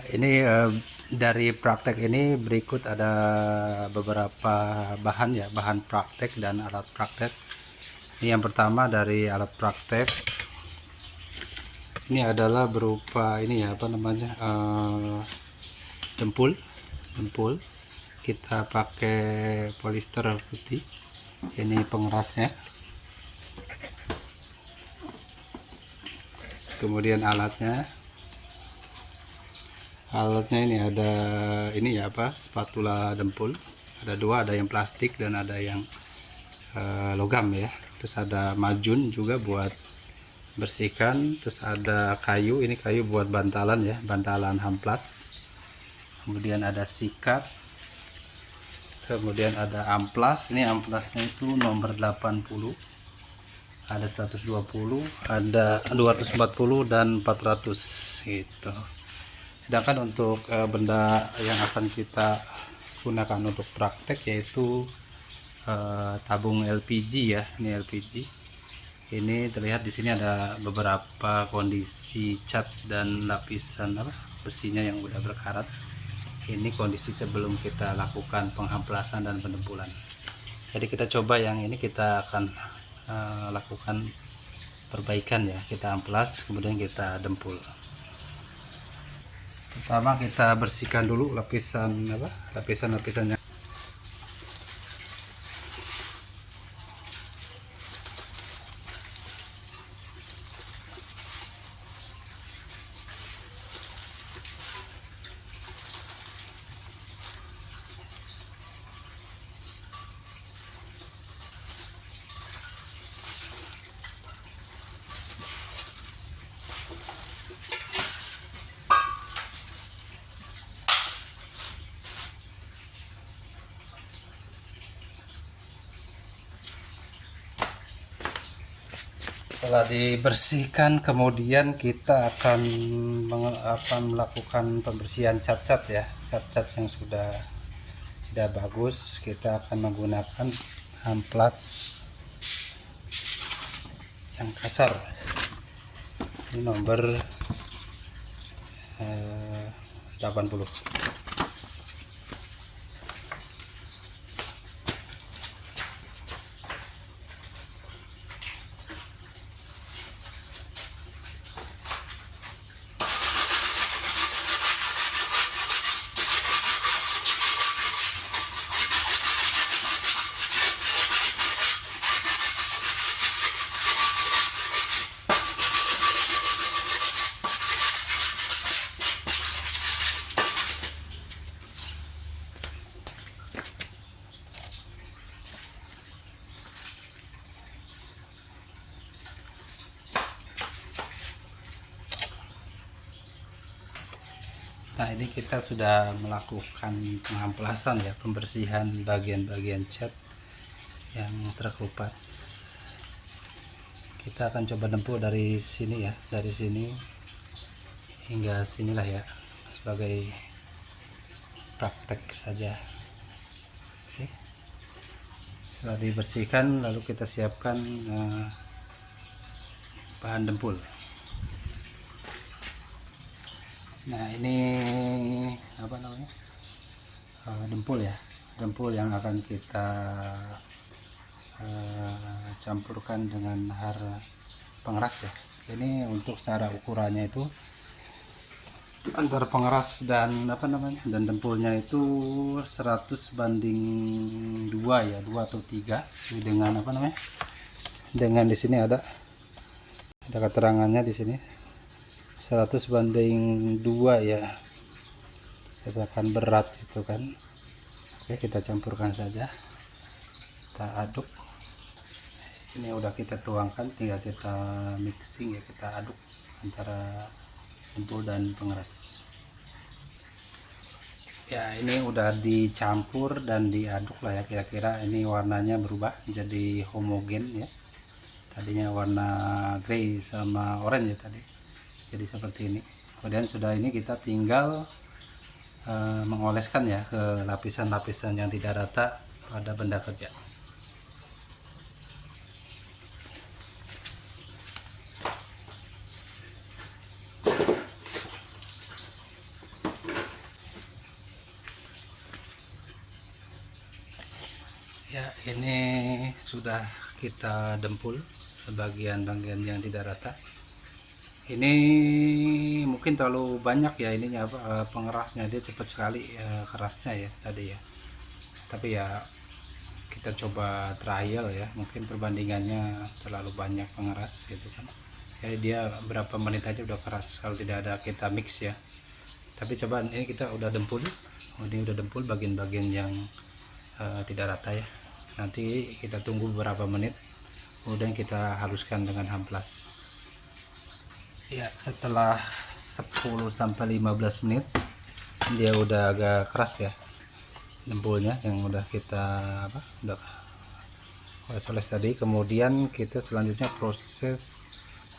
Ini dari praktek ini berikut ada beberapa bahan ya, bahan praktek dan alat praktek. Ini yang pertama dari alat praktek. Ini adalah berupa ini ya, apa namanya, dempul. Dempul. Kita pakai polister putih. Ini pengerasnya. Kemudian alatnya ini ada ini ya, apa, spatula dempul. Ada dua, ada yang plastik dan ada yang logam ya. Terus ada majun juga buat bersihkan. Terus ada kayu, ini kayu buat bantalan ya, bantalan hamplas. Kemudian ada sikat. Kemudian ada amplas. Ini amplasnya itu nomor 80, ada 120, ada 240 dan 400 gitu. Sedangkan untuk benda yang akan kita gunakan untuk praktek yaitu tabung LPG ya. Ini LPG. Ini terlihat di sini ada beberapa kondisi cat dan lapisan besinya yang udah berkarat. Ini kondisi sebelum kita lakukan pengamplasan dan pendempulan. Jadi kita coba yang ini, kita akan lakukan perbaikan ya. Kita amplas, kemudian kita dempul. Pertama kita bersihkan dulu lapisan-lapisannya. Setelah dibersihkan, kemudian kita akan melakukan pembersihan cat-cat ya, cat-cat yang sudah tidak bagus. Kita akan menggunakan amplas yang kasar. Ini nomor 80. Nah, ini kita sudah melakukan pengamplasan ya, pembersihan bagian-bagian cat yang terkelupas. Kita akan coba dempul dari sini ya, dari sini hingga sinilah ya, sebagai praktek saja. Oke. Setelah dibersihkan, lalu kita siapkan bahan dempul. Nah, ini apa namanya, dempul ya, dempul yang akan kita campurkan dengan pengeras ya. Ini untuk secara ukurannya itu antara pengeras dan dan dempulnya itu 100 banding 2 ya, 2 atau 3 sesuai dengan dengan di sini ada keterangannya di sini 100 banding 2 ya, misalkan berat itu kan. Oke, kita campurkan saja, kita aduk. Ini udah kita tuangkan, tinggal kita mixing ya, kita aduk antara dempul dan pengeras ya. Ini udah dicampur dan diaduk lah ya, kira-kira ini warnanya berubah jadi homogen ya. Tadinya warna grey sama orange ya tadi, jadi seperti ini. Kemudian sudah ini kita tinggal mengoleskan ya ke lapisan-lapisan yang tidak rata pada benda kerja. Ya, ini sudah kita dempul bagian-bagian yang tidak rata. Ini mungkin terlalu banyak ya ininya pengerasnya, dia cepat sekali kerasnya ya tadi ya. Tapi ya kita coba trial ya, mungkin perbandingannya terlalu banyak pengeras gitu kan. Jadi dia berapa menit aja udah keras kalau tidak ada kita mix ya. Tapi coba ini kita udah dempul. Ini udah dempul bagian-bagian yang tidak rata ya. Nanti kita tunggu beberapa menit, kemudian kita haluskan dengan amplas. Ya, setelah 10 sampai 15 menit dia udah agak keras ya dempulnya yang udah kita udah oles-oles tadi. Kemudian kita selanjutnya proses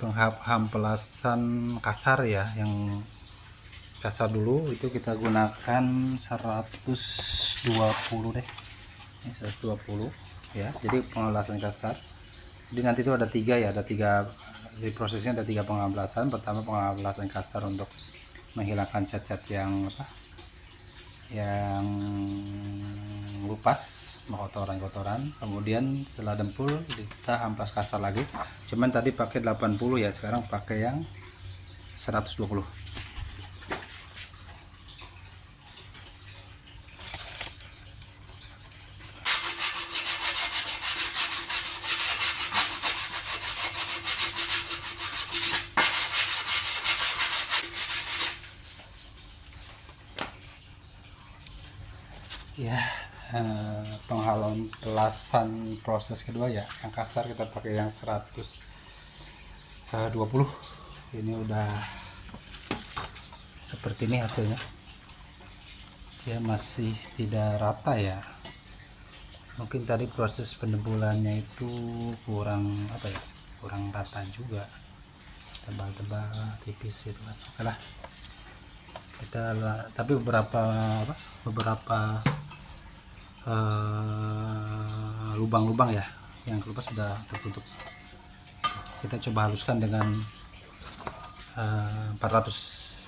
penghamplasan kasar ya, yang kasar dulu itu kita gunakan 120 deh. Ini 120 ya, jadi pengelasan kasar. Jadi nanti itu ada tiga ya, ada tiga di prosesnya, ada tiga pengamplasan. Pertama pengamplasan kasar untuk menghilangkan cat-cat yang yang lupas, kotoran-kotoran. Kemudian setelah dempul kita amplas kasar lagi. Cuman tadi pakai 80 ya, sekarang pakai yang 120. Ya, penghamplasan proses kedua ya, yang kasar kita pakai yang 120. Ini udah seperti ini hasilnya. Dia masih tidak rata ya, mungkin tadi proses pendempulannya itu kurang kurang rata juga, tebal-tebal tipis gitu kan. Oke lah, kita tapi beberapa lubang-lubang ya yang kelupas sudah tertutup. Kita coba haluskan dengan 400.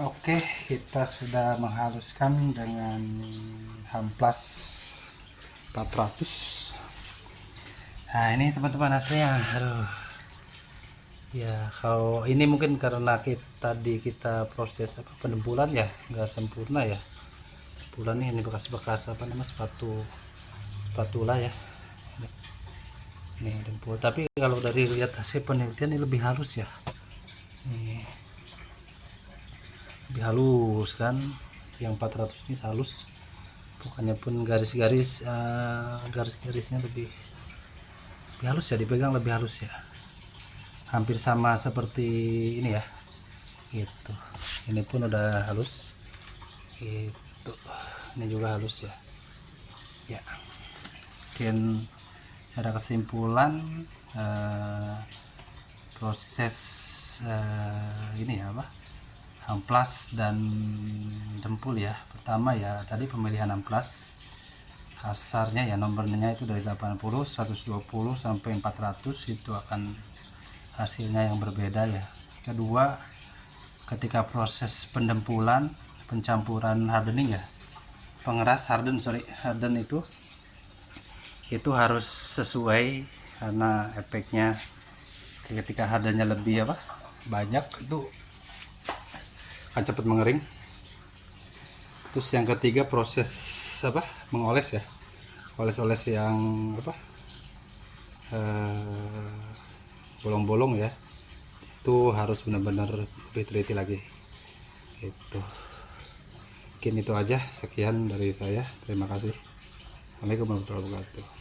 Oke, kita sudah menghaluskan dengan amplas 400. Nah, ini teman-teman hasilnya. Aduh. Ya, kalau ini mungkin karena kita proses pendempulan ya, nggak sempurna ya. Pendempulan ini bekas-bekas spatula ya. Ini dempul. Tapi kalau dari lihat hasil penelitian ini lebih halus ya. Nih, lebih halus kan, yang 400 ini halus, pokoknya pun garis-garisnya lebih halus ya, dipegang lebih halus ya, hampir sama seperti ini ya gitu. Ini pun udah halus gitu, ini juga halus ya. Ya, mungkin secara kesimpulan proses ini ya amplas dan dempul ya. Pertama ya tadi pemilihan amplas kasarnya ya, nomornya itu dari 80, 120 sampai 400, itu akan hasilnya yang berbeda ya. Kedua, ketika proses pendempulan, pencampuran hardening ya, pengeras harden itu harus sesuai, karena efeknya ketika hardennya lebih banyak itu akan cepat mengering. Terus yang ketiga proses mengoles ya, oles-oles yang bolong-bolong ya, itu harus benar-benar lebih teliti lagi itu. Mungkin itu aja, sekian dari saya, terima kasih. Assalamualaikum warahmatullahi wabarakatuh.